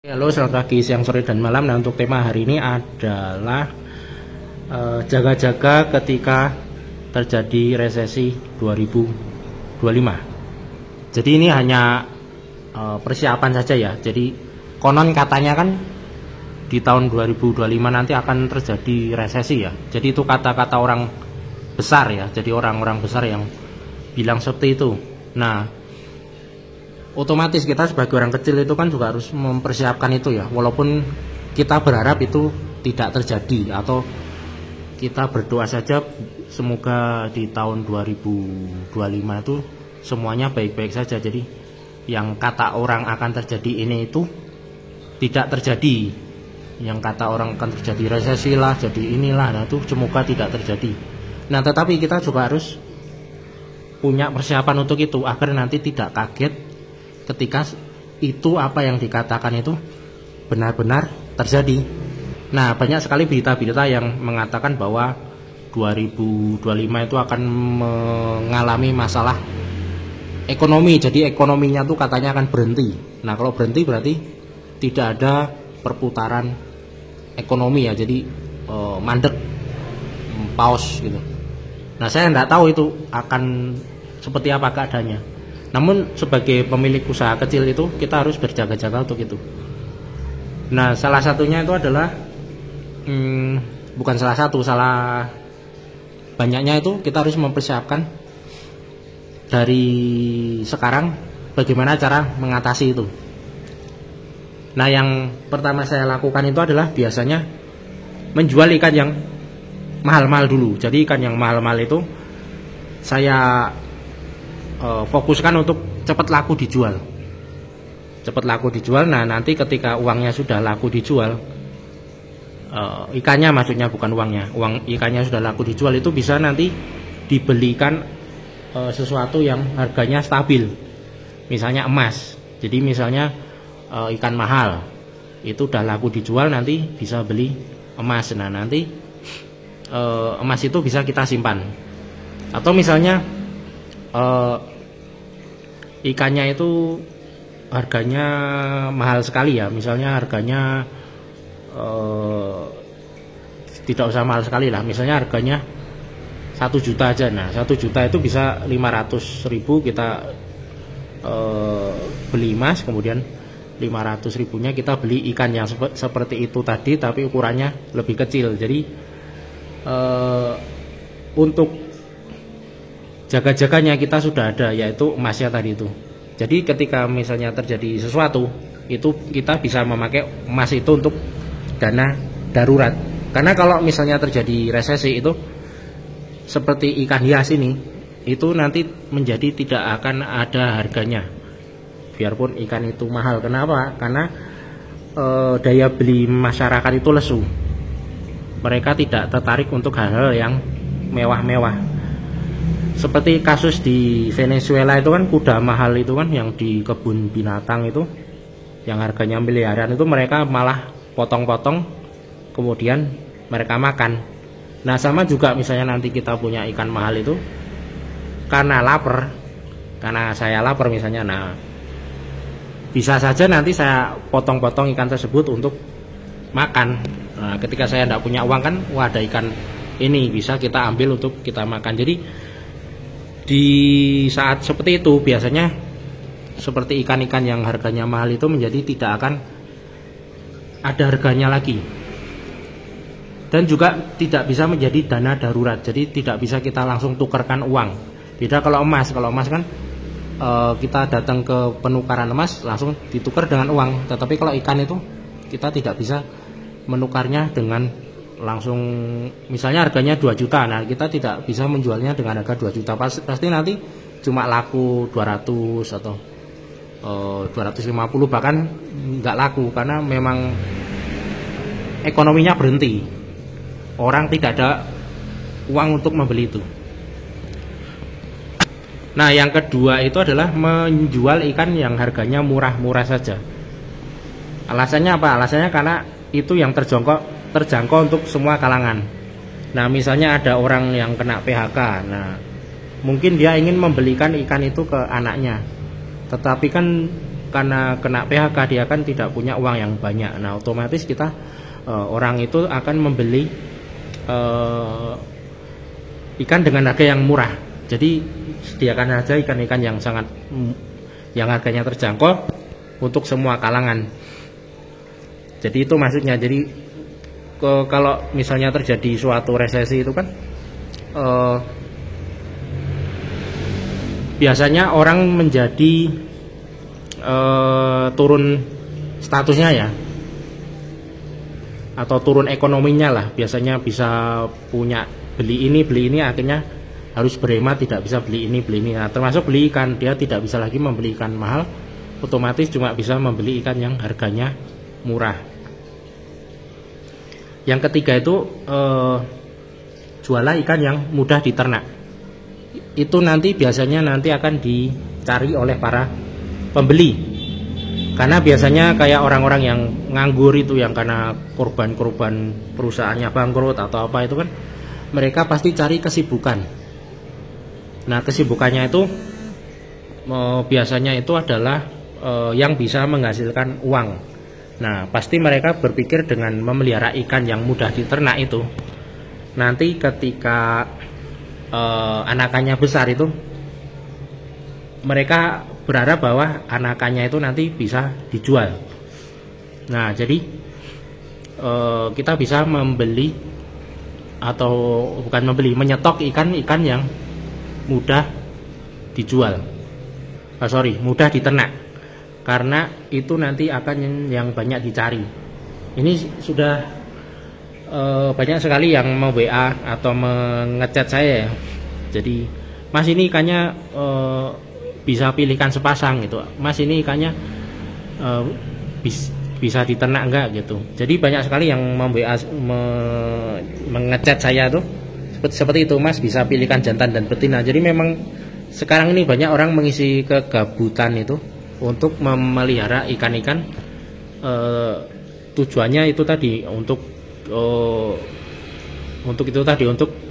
Halo, selamat pagi, siang, sore, dan malam. Nah, untuk tema hari ini adalah jaga-jaga ketika terjadi resesi 2025. Jadi ini hanya persiapan saja ya. Jadi konon katanya kan di tahun 2025 nanti akan terjadi resesi ya. Jadi itu kata-kata orang besar ya. Jadi orang-orang besar yang bilang seperti itu. Nah, otomatis kita sebagai orang kecil itu kan juga harus mempersiapkan itu ya, walaupun kita berharap itu tidak terjadi, atau kita berdoa saja semoga di tahun 2025 itu semuanya baik-baik saja. Jadi yang kata orang akan terjadi ini itu tidak terjadi, yang kata orang akan terjadi resesi lah, jadi inilah, nah itu semoga tidak terjadi. Nah, tetapi kita juga harus punya persiapan untuk itu agar nanti tidak kaget ketika itu apa yang dikatakan itu benar-benar terjadi. Nah, banyak sekali berita-berita yang mengatakan bahwa 2025 itu akan mengalami masalah ekonomi. Jadi ekonominya tuh katanya akan berhenti. Nah, kalau berhenti berarti tidak ada perputaran ekonomi ya. Jadi mandek, pause gitu. Nah, saya nggak tahu itu akan seperti apa keadaannya. Namun sebagai pemilik usaha kecil itu kita harus berjaga-jaga untuk itu. Nah, salah satunya itu adalah bukan salah satu, salah banyaknya itu kita harus mempersiapkan dari sekarang bagaimana cara mengatasi itu. Nah, yang pertama saya lakukan itu adalah biasanya menjual ikan yang mahal-mahal dulu. Jadi ikan yang mahal-mahal itu saya fokuskan untuk cepat laku dijual. Cepat laku dijual. Nah, nanti ketika uangnya sudah laku dijual, ikannya maksudnya, bukan uangnya, uang ikannya sudah laku dijual, itu bisa nanti dibelikan sesuatu yang harganya stabil. Misalnya emas. Jadi misalnya ikan mahal itu udah laku dijual, nanti bisa beli emas. Nah, nanti emas itu bisa kita simpan. Atau misalnya ikannya itu harganya mahal sekali ya, misalnya harganya tidak usah mahal sekali lah, misalnya harganya 1 juta aja. Nah, 1 juta itu bisa 500.000 kita beli emas, kemudian 500.000-nya kita beli ikan yang seperti itu tadi, tapi ukurannya lebih kecil. Jadi untuk jaga-jaganya kita sudah ada, yaitu emasnya tadi itu. Jadi ketika misalnya terjadi sesuatu, itu kita bisa memakai emas itu untuk dana darurat. Karena kalau misalnya terjadi resesi itu seperti ikan hias ini, itu nanti menjadi tidak akan ada harganya biarpun ikan itu mahal. Kenapa? Karena daya beli masyarakat itu lesu. Mereka tidak tertarik untuk hal-hal yang mewah-mewah. Seperti kasus di Venezuela itu kan, kuda mahal itu kan, yang di kebun binatang itu, yang harganya miliaran, itu mereka malah potong-potong kemudian mereka makan. Nah, sama juga misalnya nanti kita punya ikan mahal itu, karena lapar, karena saya lapar misalnya, nah bisa saja nanti saya potong-potong ikan tersebut untuk makan. Nah, ketika saya tidak punya uang kan, wah ada ikan ini bisa kita ambil untuk kita makan. Jadi di saat seperti itu biasanya seperti ikan-ikan yang harganya mahal itu menjadi tidak akan ada harganya lagi, dan juga tidak bisa menjadi dana darurat. Jadi tidak bisa kita langsung tukarkan uang. Beda kalau emas kan kita datang ke penukaran emas langsung ditukar dengan uang. Tetapi kalau ikan itu kita tidak bisa menukarnya dengan langsung, misalnya harganya 2 juta. Nah, kita tidak bisa menjualnya dengan harga 2 juta. Pasti nanti cuma laku 200 atau 250, bahkan nggak laku, karena memang ekonominya berhenti. Orang tidak ada uang untuk membeli itu. Nah, yang kedua itu adalah menjual ikan yang harganya murah-murah saja. Alasannya apa? Alasannya karena itu yang terjangkau untuk semua kalangan. Nah, misalnya ada orang yang kena PHK, nah mungkin dia ingin membelikan ikan itu ke anaknya, tetapi kan karena kena PHK dia kan tidak punya uang yang banyak. Nah otomatis kita orang itu akan membeli ikan dengan harga yang murah. Jadi sediakan saja ikan-ikan yang harganya terjangkau untuk semua kalangan. Jadi itu maksudnya. Jadi kalau misalnya terjadi suatu resesi itu kan biasanya orang menjadi turun statusnya ya, atau turun ekonominya lah. Biasanya bisa punya beli ini akhirnya harus berhemat, tidak bisa beli ini. Nah, termasuk beli ikan, dia tidak bisa lagi membeli ikan mahal, otomatis cuma bisa membeli ikan yang harganya murah. Yang ketiga itu jualah ikan yang mudah diternak. Itu nanti biasanya akan dicari oleh para pembeli, karena biasanya kayak orang-orang yang nganggur itu, yang karena korban perusahaannya bangkrut atau apa itu kan, mereka pasti cari kesibukan. Nah kesibukannya itu biasanya itu adalah yang bisa menghasilkan uang. Nah pasti mereka berpikir dengan memelihara ikan yang mudah diternak itu, nanti ketika anakannya besar itu, mereka berharap bahwa anakannya itu nanti bisa dijual. Nah jadi kita bisa membeli atau bukan membeli, menyetok ikan-ikan yang mudah dijual, mudah diternak, karena itu nanti akan yang banyak dicari. Ini sudah banyak sekali yang mau WA atau mengechat saya ya. Jadi Mas ini ikannya bisa pilihkan sepasang gitu, Mas ini ikannya bisa diternak enggak gitu. Jadi banyak sekali yang mengechat saya tuh seperti itu, Mas bisa pilihkan jantan dan betina. Jadi memang sekarang ini banyak orang mengisi kegabutan itu untuk memelihara ikan-ikan, tujuannya itu tadi untuk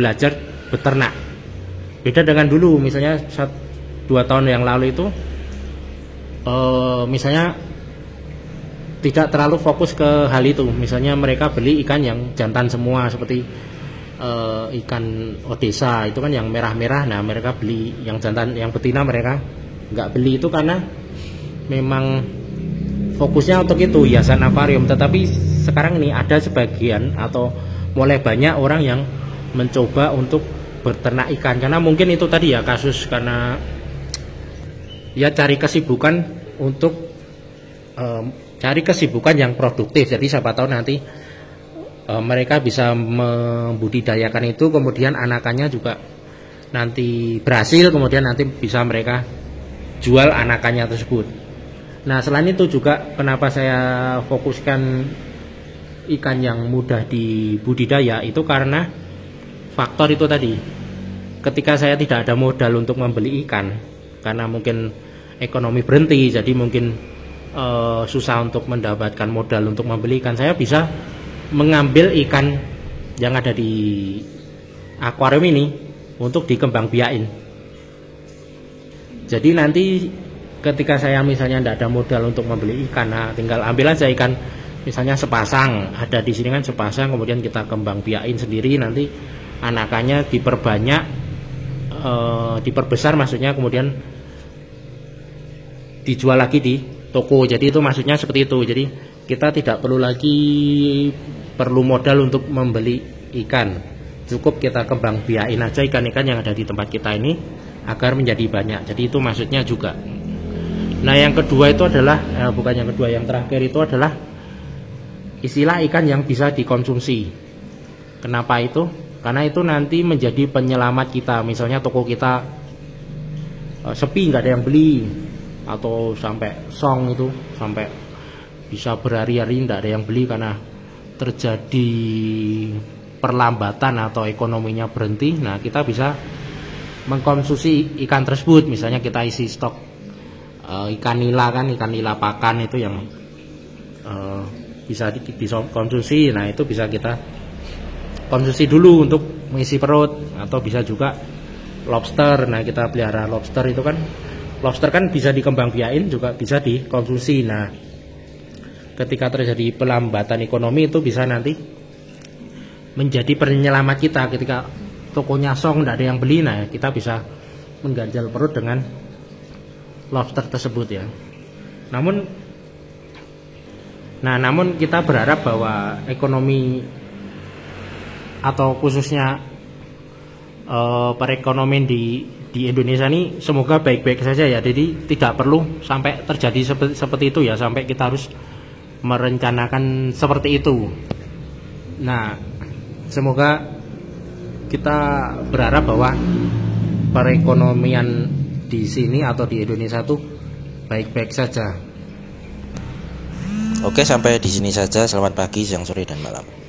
belajar beternak. Beda dengan dulu, misalnya 2 tahun yang lalu itu misalnya tidak terlalu fokus ke hal itu. Misalnya mereka beli ikan yang jantan semua, seperti ikan Odessa itu kan yang merah-merah. Nah mereka beli yang jantan, yang betina mereka nggak beli, itu karena memang fokusnya untuk itu, hiasan akuarium. Tetapi sekarang ini ada sebagian atau mulai banyak orang yang mencoba untuk beternak ikan, karena mungkin itu tadi ya kasus, karena ya cari kesibukan untuk cari kesibukan yang produktif. Jadi siapa tahu nanti mereka bisa membudidayakan itu, kemudian anakannya juga nanti berhasil, kemudian nanti bisa mereka jual anakannya tersebut. Nah selain itu juga kenapa saya fokuskan ikan yang mudah dibudidaya itu karena faktor itu tadi. Ketika saya tidak ada modal untuk membeli ikan, karena mungkin ekonomi berhenti, jadi mungkin susah untuk mendapatkan modal untuk membeli ikan, saya bisa mengambil ikan yang ada di akuarium ini untuk dikembangbiakin. Jadi nanti ketika saya misalnya tidak ada modal untuk membeli ikan, nah tinggal ambil aja ikan, misalnya sepasang, ada di sini kan sepasang, kemudian kita kembang biakin sendiri, nanti anakannya diperbanyak, diperbesar maksudnya, kemudian dijual lagi di toko. Jadi itu maksudnya seperti itu. Jadi kita tidak perlu modal untuk membeli ikan, cukup kita kembang biakin aja ikan-ikan yang ada di tempat kita ini agar menjadi banyak. Jadi itu maksudnya juga. Nah yang kedua itu adalah bukan yang kedua, yang terakhir itu adalah istilah ikan yang bisa dikonsumsi. Kenapa itu? Karena itu nanti menjadi penyelamat kita. Misalnya toko kita sepi, nggak ada yang beli, atau sampai song itu, sampai bisa berhari-hari nggak ada yang beli karena terjadi perlambatan atau ekonominya berhenti. Nah kita bisa mengkonsumsi ikan tersebut. Misalnya kita isi stok ikan nila kan, ikan nila pakan itu yang bisa konsumsi. Nah itu bisa kita konsumsi dulu untuk mengisi perut, atau bisa juga lobster. Nah kita pelihara lobster itu kan lobster kan bisa dikembangbiakin juga bisa dikonsumsi. Nah, ketika terjadi pelambatan ekonomi itu bisa nanti menjadi penyelamat kita ketika tokonya song tidak ada yang beli. Nah, kita bisa mengganjal perut dengan lobster tersebut ya. Namun kita berharap bahwa ekonomi atau khususnya perekonomian di Indonesia ini semoga baik-baik saja ya. Jadi tidak perlu sampai terjadi seperti itu ya, sampai kita harus merencanakan seperti itu. Nah, semoga kita berharap bahwa perekonomian di sini atau di Indonesia tuh baik-baik saja. Oke, sampai di sini saja. Selamat pagi, siang, sore, dan malam.